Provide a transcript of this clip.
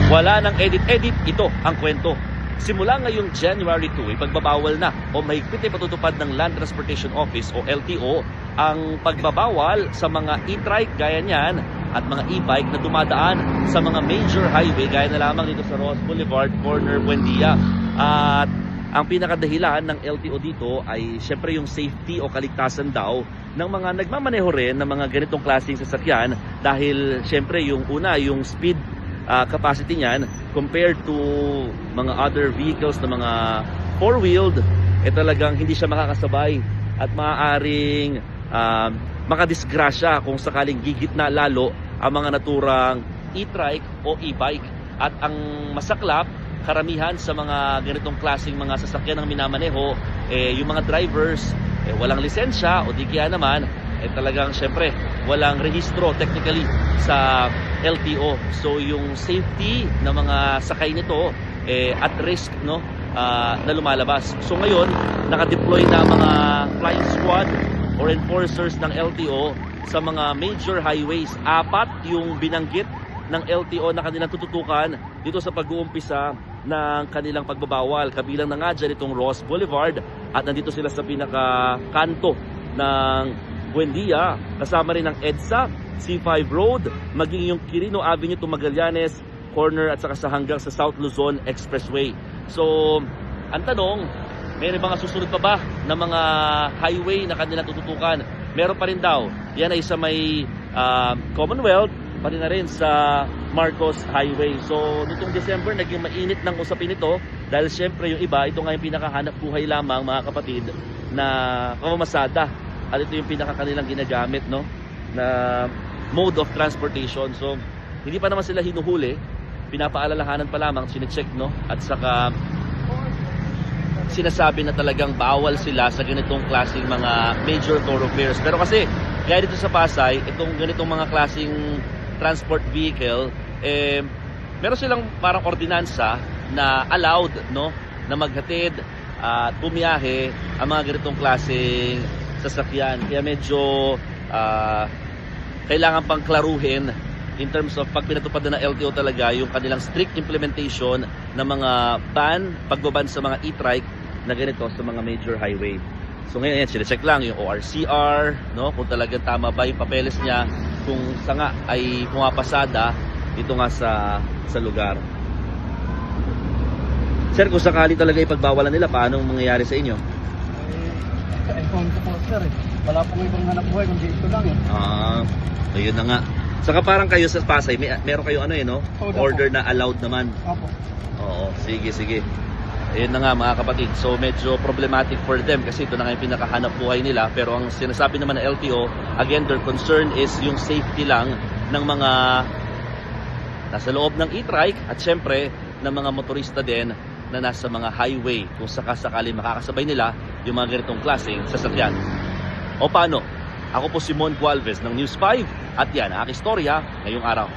Wala nang edit-edit, ito ang kwento. Simula ngayong January 2, ipagbabawal na o mahigpit ay patutupad ng Land Transportation Office o LTO ang pagbabawal sa mga e-trike gaya niyan at mga e-bike na dumadaan sa mga major highway gaya na lamang dito sa Ross Boulevard, corner Buendia. At ang pinakadahilan ng LTO dito ay syempre yung safety o kaligtasan daw ng mga nagmamaneho rin ng mga ganitong klaseng sasakyan dahil syempre yung una, yung speed capacity niyan compared to mga other vehicles na mga four-wheeled, talagang hindi siya makakasabay at maaaring makadisgrasya kung sakaling gigitna lalo ang mga naturang e-trike o e-bike. At ang masaklap, karamihan sa mga ganitong klaseng mga sasakyan ng minamaneho, yung mga drivers walang lisensya o di kaya naman talagang syempre walang rehistro technically sa LTO. So yung safety ng mga sakay nito at risk no na lumalabas. So ngayon nakadeploy na mga flying squad or enforcers ng LTO sa mga major highways. 4 yung binanggit ng LTO na kanilang tututukan dito sa pag-uumpisa ng kanilang pagbabawal. Kabilang na nga dyan itong Ross Boulevard at nandito sila sa pinaka-kanto ng Buendia. Kasama rin ang EDSA, C5 Road, maging yung Quirino Avenue to Magallanes corner at saka sa hanggang sa South Luzon Expressway. So, ang tanong, meron mga susunod pa ba na mga highway na kanilang tututukan? Meron pa rin daw. Yan ay sa may Commonwealth, pati na rin sa Marcos Highway. So, nitong December, naging mainit ng usapin ito dahil syempre yung iba, ito nga yung pinakahanap buhay lamang mga kapatid na pamamasada. At ito yung pinakakanilang ginagamit no, na mode of transportation. So, hindi pa naman sila hinuhuli. Pinapaalalahanan pa lamang, sinecheck no, at saka sinasabi na talagang bawal sila sa ganitong klaseng mga major thoroughfares. Pero kasi, gaya dito sa Pasay, itong ganitong mga klaseng transport vehicle, meron silang parang ordinansa na allowed no, na maghatid at bumiyahe ang mga ganitong klaseng sasakyan. Kaya medyo kailangan pang klaruhin in terms of pag pinatupad na ng LTO talaga yung kanilang strict implementation ng mga pagbaban sa mga e-trike na ganito sa mga major highway. So ngayon, sila-check lang yung ORCR, no? Kung talagang tama ba yung papeles niya, kung sa nga ay pumapasada dito nga sa lugar. Sir, kung sakali talaga ipagbawalan nila, paano mangyayari sa inyo? Kung po sir wala pong ibang hanap buhay kundi ito lang Ayun na nga. Saka parang kayo sa Pasay, meron kayo no? Order na allowed naman. Opo. Oo, sige. Ayun na nga mga kapatid. So medyo problematic for them kasi ito na nga yung pinakahanap buhay nila. Pero ang sinasabi naman ng LTO, again, their concern is yung safety lang ng mga nasa loob ng e-trike at syempre ng mga motorista din na nasa mga highway kung sakasakali makakasabay nila yung mga ganitong klaseng sasakyan. O paano? Ako po si Mon Gualvez ng News 5 at yan ang aking istorya ngayong araw.